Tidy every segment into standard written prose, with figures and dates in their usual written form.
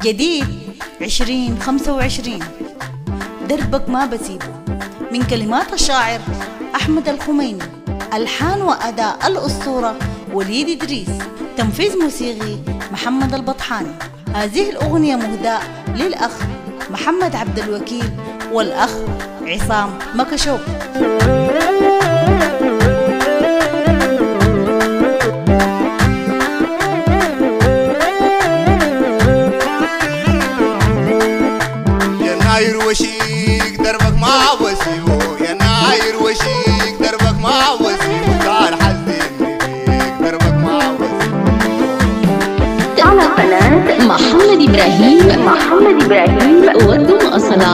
جديد 2025 دربك ما بسيبه، من كلمات الشاعر أحمد الخميني، ألحان وأداء الأسطورة وليد إدريس، تنفيذ موسيقي محمد البطحاني. هذه الأغنية مهداة للأخ محمد عبد الوكيل والأخ عصام مكشوف. ناير وشيك دربك ما وسيبه، يا ناير وشيك دربك ما وسيبه، كان حزني فيك دربك ما وسيبه. على قناة محمد إبراهيم ودوا أصلا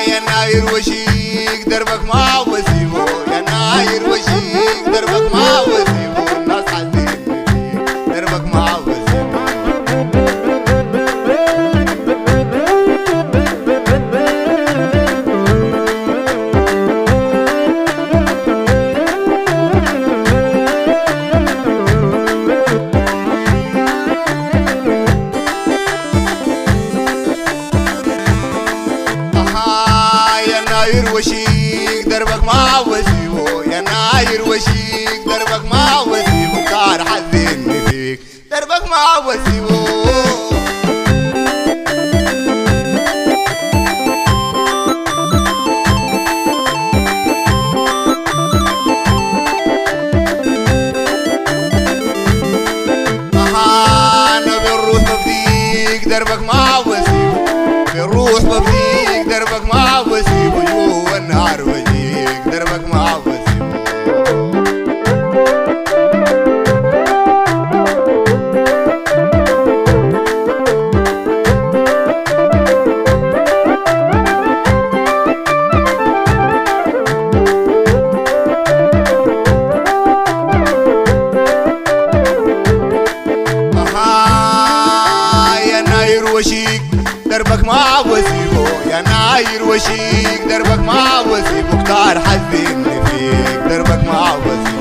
يا ناير وشيك دربك ما وسيبه، يا ناير وشيك دربك ما وسيبه، الناس حزني فيك دربك ما وسيبه. يا ناير وشيك دربك ما وسيبه، يا ناير وشيك دربك ما وسيبه، كان حزني فيك دربك ما وسيبه. انا بالروح بفديك دربك ما وسيبه، بالروح بفديك دربك ما وسيبه، جوا النهار وجيك دربك ما وسيبه. يا ناير وشيك دربك ما وسيبه، يا ناير وشيك دربك ما وسيبه، كتار حزني فيك دربك ما وسيبه.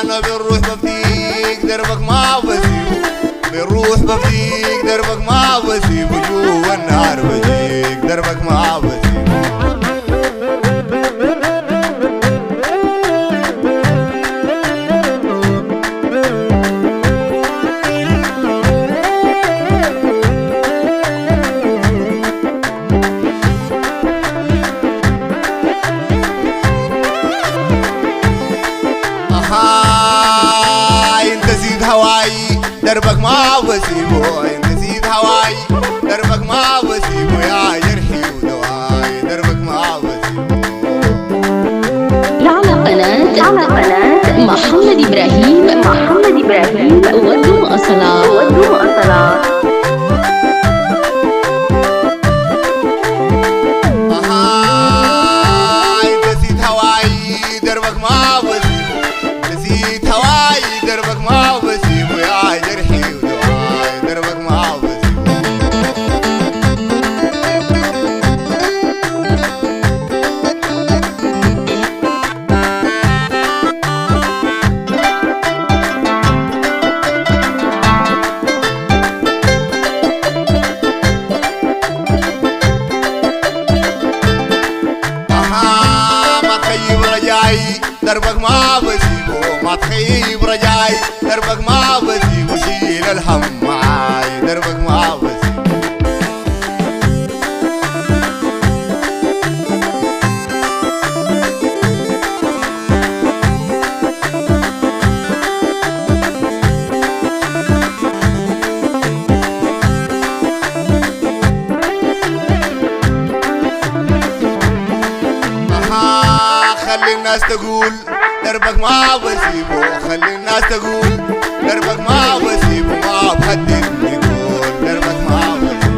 انا بالروح بفديك دربك ما وسيبه، بالروح بفديك دربك ما وسيبه، جوا النهار وجيك دربك ما وسيبه. انت زيد هواي دربك ما وسيبه، انت زيد هواي دربك ما وسيبه، يا جرحي ودواي دربك ما وسيبه. على قناة محمد إبراهيم ودوا أصلا. انت زيد هواي دربك ما وسيبه، انت زيد هواي دربك ما وسيبه، يا جرحي ودواي دربك ما وسيبه. ما تخيب رجاي دربك ما بسيبه، ما تخيب رجاي دربك ما بسيبه، شيل الهم معاي دربك ما بسيبه. خلي الناس تقول دربك ما بسيبه، خلي الناس تقول دربك ما بسيبه، ما بهدد نقول دربك ما بسيبه.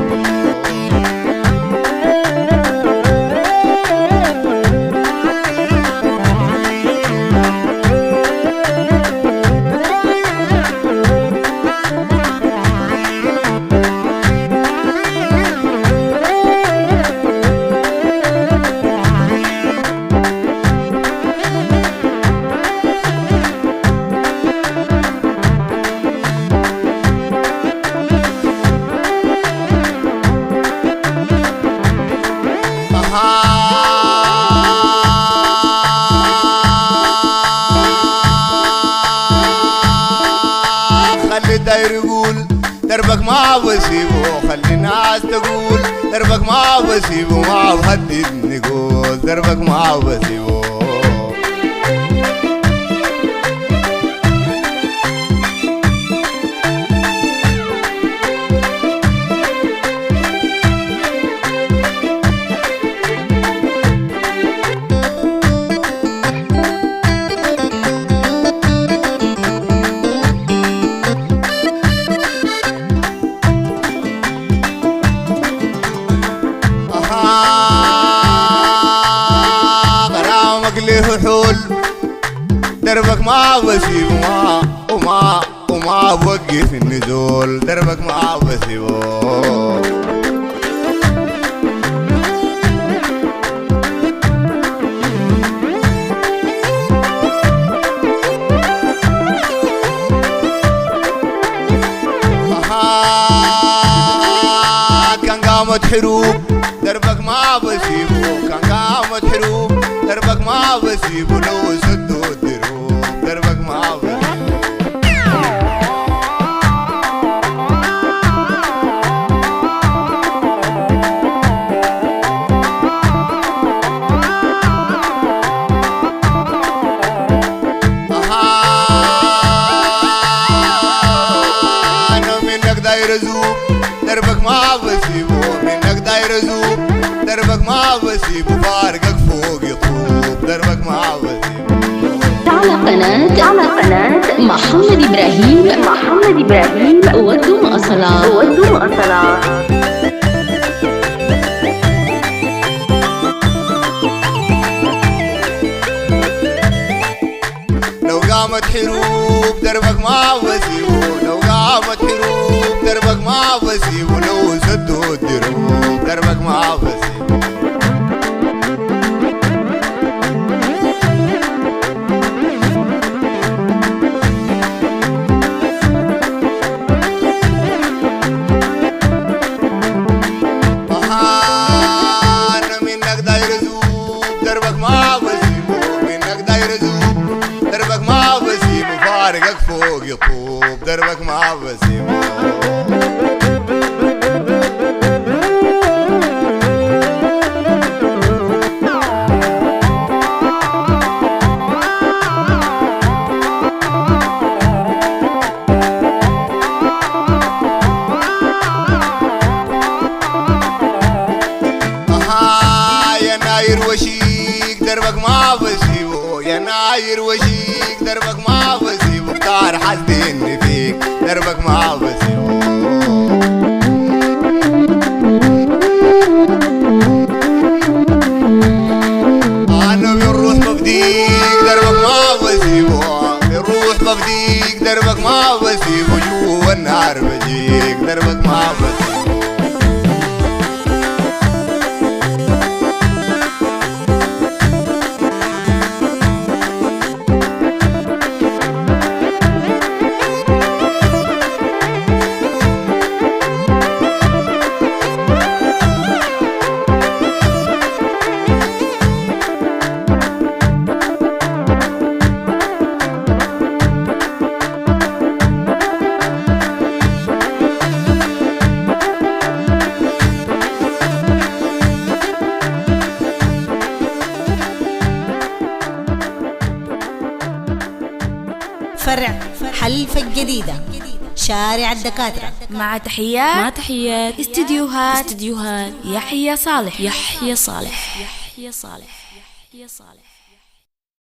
داير يقول دربك ما بسيبه، خلي الناس تقول دربك ما بسيبه، ما بهدد نقول دربك ما بسيبه. غرامك له حول دربك ما بسيبه، وما بوقف النزول دربك ما بسيبه. كان قامت حروب دربك ما بسيبه، كان قامت حروب دربك ما بسيبه، لو سدوا الدروب دربك ما بسيبه. أنا منك داير أزوب دربك ما بسيبه، منك داير أزوب دربك ما بسيبه، فارقك فوق يطوب دربك ما بسيبه. على قناة محمد إبراهيم ودم أصلا. لو قامت حروب دربك ما بسيبه، لو قامت حروب دربك ما بسيبه، لو سدوا الدروب دربك ما بسيبه. أنا منك داير أزوب دربك ما بسيبه، منك داير أزوب دربك ما بسيبه، فارقك فوق يطوب دربك ما بسيبه. يا ناير وشيك دربك ما بسيبه، يا ناير وشيك دربك ما بسيبه، اختار حزني فيك دربك ما بسيبه. أنا بنروح بفديك دربك ما بسيبه، بنروح بفديك دربك ما بسيبه، جوا النار بجيك دربك ما بسيبه. فرع حلفة الجديدة شارع الدكاترة. مع تحيات استديوهات يحيى صالح.